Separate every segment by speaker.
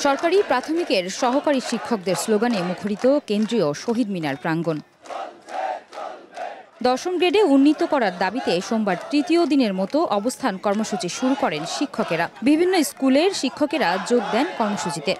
Speaker 1: সরকারি প্রাথমিকের সহকারী শিক্ষকদের স্লোগানে মুখরিত কেন্দ্রীয় শহীদ মিনার প্রাঙ্গণ। ১০ম গ্রেডে উন্নীত করার দাবিতে সোমবার তৃতীয় দিনের মতো অবস্থান কর্মসূচি শুরু করেন শিক্ষকেরা। বিভিন্ন স্কুলের শিক্ষকেরা যোগ দেন কর্মসূচিতে।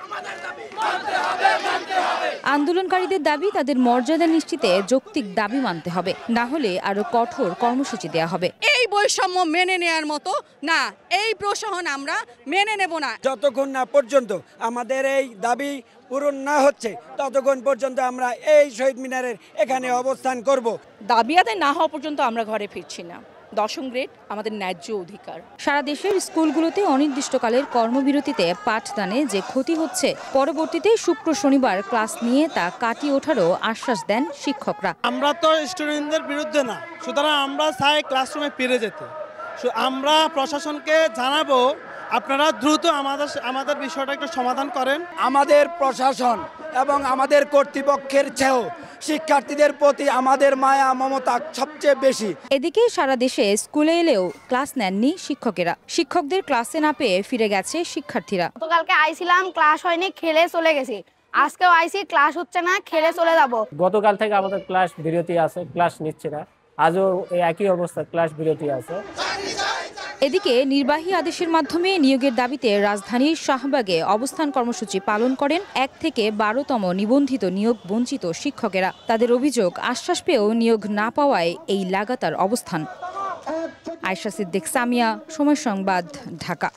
Speaker 1: আন্দোলনকারীদের দাবি, তাদের মর্যাদা নিশ্চিতে যৌক্তিক দাবি মানতে হবে, না হলে আরো কঠোর কর্মসূচি দেওয়া হবে।
Speaker 2: এই বৈষম্য মেনে নেয়ার মতো না, এই প্রশাসন আমরা মেনে নেব না।
Speaker 3: যতক্ষণ না পর্যন্ত আমাদের এই দাবি পূরণ না হচ্ছে ততক্ষণ পর্যন্ত আমরা এই শহীদ মিনারের এখানে অবস্থান করব।
Speaker 2: দাবি আদায় না হওয়া পর্যন্ত আমরা ঘরে ফিরছি না। ১০ম গ্রেড আমাদের ন্যায্য অধিকার।
Speaker 1: সারা দেশের স্কুলগুলোতে অনির্দিষ্টকালের কর্মবিরতিতে পাঠদানে যে ক্ষতি হচ্ছে, পরবর্তীতে শুক্র শনিবার ক্লাস নিয়ে তা কাটিয়ে ওঠারও আশ্বাস দেন শিক্ষকরা।
Speaker 4: আমরা তো স্টুডেন্টদের বিরুদ্ধে না, সুতরাং আমরা চাই ক্লাসরুমে ফিরে যেতে। আমরা প্রশাসনকে জানাবো আপনারা দ্রুত আমাদের বিষয়টা একটু সমাধান করেন।
Speaker 3: আমাদের প্রশাসন এবং আমাদের কর্তৃপক্ষের চেয়েও শিক্ষার্থীদের প্রতি আমাদের মায়া মমতা সবচেয়ে বেশি।
Speaker 1: এদিকে সারা দেশে স্কুলে এলেও ক্লাস নেননি শিক্ষকেরা। শিক্ষকদের ক্লাসে না পেয়ে ফিরে গেছে শিক্ষার্থীরা।
Speaker 5: গতকালকে আইছিলাম, ক্লাস হয়নি, খেলে চলে গেছি। আজকেও আইছি, ক্লাস হচ্ছে না, খেলে চলে যাব।
Speaker 6: গতকাল থেকে আমাদের ক্লাস বিরতি আছে, ক্লাস নিচ্ছে না। আজও একই অবস্থা, ক্লাস বিরতি আছে।
Speaker 1: এদিকে নির্বাহী আদেশের মাধ্যমে নিয়োগের দাবিতে রাজধানীর শাহবাগে অবস্থান কর্মসূচি পালন করেন ১ থেকে ১২তম নিবন্ধিত নিয়োগ বঞ্চিত শিক্ষকেরা। তাদের অভিযোগ, আশ্বাস পেয়েও নিয়োগ না পাওয়ায় এই লাগাতার অবস্থান। আয়েশা সিদ্দিক, সামিয়া, সময় সংবাদ, ঢাকা।